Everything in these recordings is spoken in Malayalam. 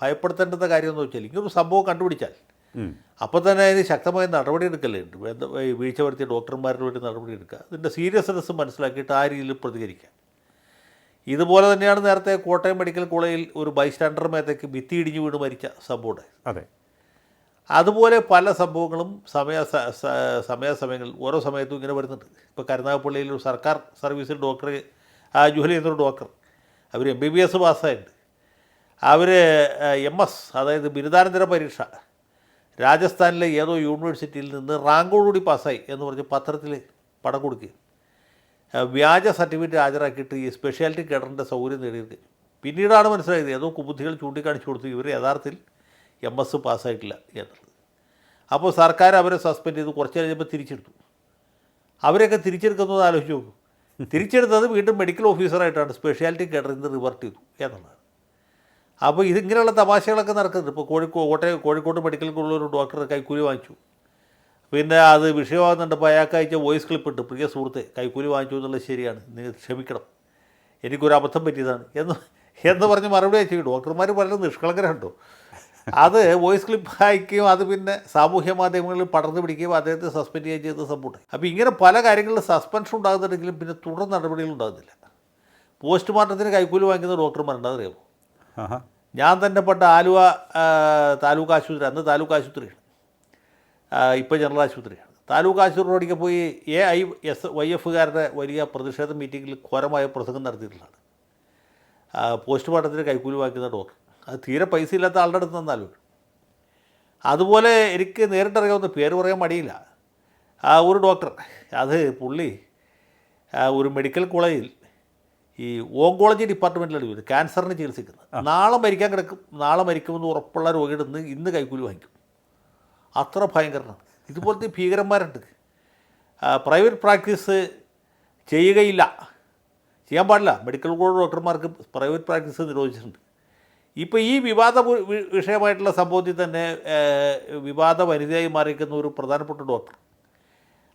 ഭയപ്പെടുത്തേണ്ടുന്ന കാര്യമെന്ന് വെച്ചാൽ ഇങ്ങനൊരു സംഭവം കണ്ടുപിടിച്ചാൽ അപ്പോൾ തന്നെ അതിന് ശക്തമായ നടപടി എടുക്കലുണ്ട്. ഈ വീഴ്ച വരുത്തിയ ഡോക്ടർമാരുടെ വേണ്ടി നടപടി എടുക്കുക, അതിൻ്റെ സീരിയസ്നെസ് മനസ്സിലാക്കിയിട്ട് ആ രീതിയിൽ പ്രതികരിക്കുക. ഇതുപോലെ തന്നെയാണ് നേരത്തെ കോട്ടയം മെഡിക്കൽ കോളേജിൽ ഒരു ബൈസ്റ്റാൻഡർ മേത്തേക്ക് ഭിത്തി ഇടിഞ്ഞു വീണ് മരിച്ച സംഭവം. അതെ, അതുപോലെ പല സംഭവങ്ങളും സമയാസമയങ്ങളിൽ ഓരോ സമയത്തും ഇങ്ങനെ വരുന്നുണ്ട്. ഇപ്പോൾ കരുനാഗപ്പള്ളിയിൽ ഒരു സർക്കാർ സർവീസിൽ ജോലി ചെയ്യുന്നൊരു ഡോക്ടർ, അവർ MBBS പാസ്സായിട്ടുണ്ട്. അവർ MS, അതായത് ബിരുദാനന്തര പരീക്ഷ രാജസ്ഥാനിലെ ഏതോ യൂണിവേഴ്സിറ്റിയിൽ നിന്ന് റാങ്കോടുകൂടി പാസ്സായി എന്ന് പറഞ്ഞ് പത്രത്തിൽ പടം കൊടുക്കുക, വ്യാജ സർട്ടിഫിക്കറ്റ് ഹാജരാക്കിയിട്ട് ഈ സ്പെഷ്യാലിറ്റി കേഡറിൻ്റെ സൗകര്യം നേടിയെടുക്കുക. പിന്നീടാണ് മനസ്സിലായത് ഏതോ കുബുദ്ധികൾ ചൂണ്ടിക്കാണിച്ചു കൊടുത്തു ഇവർ യഥാർത്ഥത്തിൽ MS പാസ്സായിട്ടില്ല എന്നുള്ളത്. അപ്പോൾ സർക്കാർ അവരെ സസ്പെൻഡ് ചെയ്ത് കുറച്ച് കഴിഞ്ഞപ്പോൾ തിരിച്ചെടുത്തു. അവരെയൊക്കെ തിരിച്ചെടുക്കുന്നത് ആലോചിച്ച് നോക്കും. തിരിച്ചെടുത്തത് വീണ്ടും മെഡിക്കൽ ഓഫീസറായിട്ടാണ്, സ്പെഷ്യാലിറ്റി കേഡറിൽ നിന്ന് റിവർട്ട് ചെയ്തു എന്നുള്ളത്. അപ്പോൾ ഇതിങ്ങനെയുള്ള തമാശകളൊക്കെ നടക്കുന്നുണ്ട്. ഇപ്പോൾ കോഴിക്കോട് മെഡിക്കൽ കോളേജിൽ ഒരു ഡോക്ടർ കൈക്കൂലി വാങ്ങിച്ചു, പിന്നെ അത് വിഷയമാകുന്നുണ്ടപ്പോൾ അയാൾക്ക് അയച്ച വോയിസ് ക്ലിപ്പ് ഇട്ട്, പ്രിയ സുഹൃത്തെ കൈക്കൂലി വാങ്ങിച്ചു എന്നുള്ളത് ശരിയാണ്, നിങ്ങൾ ക്ഷമിക്കണം, എനിക്കൊരു അബദ്ധം പറ്റിയതാണ് എന്ന് പറഞ്ഞ് മറുപടി അയച്ചു. ഡോക്ടർമാർ പലരും നിഷ്കളങ്കരുണ്ടോ. അത് വോയിസ് ക്ലിപ്പ് അയക്കുകയും അത് പിന്നെ സാമൂഹ്യ മാധ്യമങ്ങളിൽ പടർന്നു പിടിക്കുകയും അദ്ദേഹത്തെ സസ്പെൻഡ് ചെയ്യുകയും ചെയ്ത സംഭവം. അപ്പോൾ ഇങ്ങനെ പല കാര്യങ്ങളിൽ സസ്പെൻഷൻ ഉണ്ടാകുന്നുണ്ടെങ്കിലും പിന്നെ തുടർ നടപടികൾ ഉണ്ടാകുന്നില്ല. പോസ്റ്റ്മോർട്ടത്തിന് കൈക്കൂലി വാങ്ങിക്കുന്ന ഡോക്ടർമാരുണ്ടാകുന്നറിയാമോ? ഞാൻ തന്നെ പണ്ട് ആലുവ താലൂക്ക് ആശുപത്രി, അന്ന് താലൂക്ക് ആശുപത്രിയാണ്, ഇപ്പോൾ ജനറൽ ആശുപത്രിയാണ്. താലൂക്ക് ആശുപത്രി ഓടിക്കാൻ പോയി AISYF വലിയ പ്രതിഷേധ മീറ്റിങ്ങിൽ ഘോരമായ പ്രസംഗം നടത്തിയിട്ടുള്ളതാണ്. പോസ്റ്റ്മോർട്ടത്തിന് കൈക്കൂലി വാങ്ങിക്കുന്ന ഡോക്ടർ, അത് തീരെ പൈസ ഇല്ലാത്ത ആളുടെ അടുത്ത് നിന്നാലും. അതുപോലെ എനിക്ക് നേരിട്ടറിയാവുന്ന, പേര് പറയാൻ മടിയില്ല, ഒരു ഡോക്ടർ, അത് പുള്ളി ഒരു മെഡിക്കൽ കോളേജിൽ ഈ ഓങ്കോളജി ഡിപ്പാർട്ട്മെൻറ്റിലാണ് ജോലി, ക്യാൻസറിന് ചികിത്സിക്കുന്നത്. നാളെ മരിക്കുമെന്ന് ഉറപ്പുള്ള രോഗിയുടെ ഇന്ന് കൈക്കൂലി വാങ്ങിക്കും. അത്ര ഭയങ്കരമാണ്. ഇതുപോലത്തെ ഭീകരന്മാരുണ്ട്. പ്രൈവറ്റ് പ്രാക്ടീസ് ചെയ്യാൻ പാടില്ല. മെഡിക്കൽ കോളേജ് ഡോക്ടർമാർക്ക് പ്രൈവറ്റ് പ്രാക്ടീസ് നിരോധിച്ചിട്ടുണ്ട്. ഇപ്പോൾ ഈ വിഷയമായിട്ടുള്ള സംഭവത്തിൽ തന്നെ വിവാദ വനിതയായി മാറിയിരിക്കുന്ന ഒരു പ്രധാനപ്പെട്ട ഡോക്ടർ,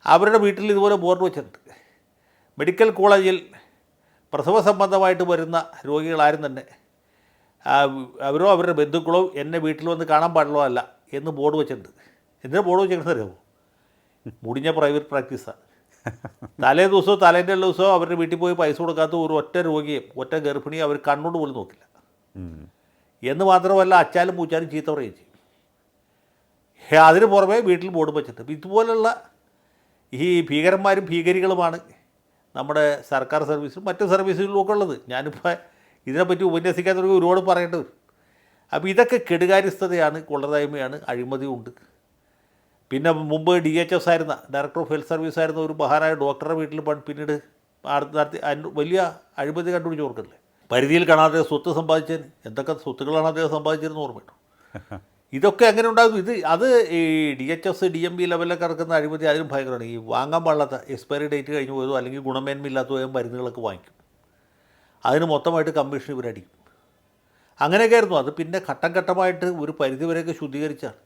അവരുടെ വീട്ടിൽ ഇതുപോലെ ബോർഡ് വെച്ചിട്ടുണ്ട്, മെഡിക്കൽ കോളേജിൽ പ്രസവ സംബന്ധമായിട്ട് വരുന്ന രോഗികളാരും തന്നെ അവരോ അവരുടെ ബന്ധുക്കളോ എന്നെ വീട്ടിൽ വന്ന് കാണാൻ പാടുള്ളതല്ല എന്ന് ബോർഡ് വെച്ചിട്ടുണ്ട്. എന്തിനാ ബോർഡ് വെച്ചിരിക്കുന്നത് അറിയാമോ? മുടിഞ്ഞ പ്രൈവറ്റ് പ്രാക്ടീസാണ്. തലേ ദിവസവും അവരുടെ വീട്ടിൽ പോയി പൈസ കൊടുക്കാത്ത ഒരു ഒറ്റ രോഗിയും ഒറ്റ ഗർഭിണിയും അവർ കണ്ണുകൊണ്ട് പോലും നോക്കില്ല. എന്ന് മാത്രമല്ല അച്ചാലും പൂച്ചാലും ചീത്ത പറയുകയും ചെയ്യും. അതിന് പുറമെ വീട്ടിൽ ബോർഡ് വെച്ചിട്ടുണ്ട്. ഇതുപോലുള്ള ഈ ഭീകരന്മാരും ഭീകരികളുമാണ് നമ്മുടെ സർക്കാർ സർവീസിലും മറ്റ് സർവീസുകളിലും ഒക്കെ ഉള്ളത്. ഞാനിപ്പോൾ ഇതിനെപ്പറ്റി ഉപന്യസിക്കാൻ തുടങ്ങി ഒരുപാട് പറയേണ്ടി വരും. അപ്പോൾ ഇതൊക്കെ കെടുകാര്യസ്ഥതയാണ്, കൊള്ളരായ്മയാണ്, അഴിമതിയുണ്ട്. പിന്നെ മുമ്പ് DHS ആയിരുന്ന, ഡയറക്ടർ ഓഫ് ഹെൽത്ത് സർവീസ് ആയിരുന്ന ഒരു മഹാനായ ഡോക്ടറുടെ വീട്ടിൽ പിന്നീട് നടത്തി വലിയ അഴിമതി കണ്ടുപിടിച്ച് ഓർക്കല്ലേ. പരിധിയിൽ കാണാതെ സ്വത്ത് സമ്പാദിച്ചതിന് എന്തൊക്കെ സ്വത്തുക്കളാണ് അദ്ദേഹം സമ്പാദിച്ചതെന്ന് ഓർമ്മയുണ്ടോ? ഇതൊക്കെ എങ്ങനെ ഉണ്ടാകും? അത് ഈ DHS DMB ലെവലിലൊക്കെ കിടക്കുന്ന അഴിമതി അതിലും ഭയങ്കരമാണ്. ഈ വാങ്ങാൻ പാടില്ലാത്ത എക്സ്പയറി ഡേറ്റ് കഴിഞ്ഞു പോയതോ അല്ലെങ്കിൽ ഗുണമേന്മയില്ലാത്ത പോയ മരുന്നുകളൊക്കെ വാങ്ങിക്കും. അതിന് മൊത്തമായിട്ട് കമ്മീഷൻ ഇവരടിക്കും. അങ്ങനെയൊക്കെ ആയിരുന്നു. അത് പിന്നെ ഘട്ടം ഘട്ടമായിട്ട് ഒരു പരിധിവരെയൊക്കെ ശുദ്ധീകരിച്ചാണ്.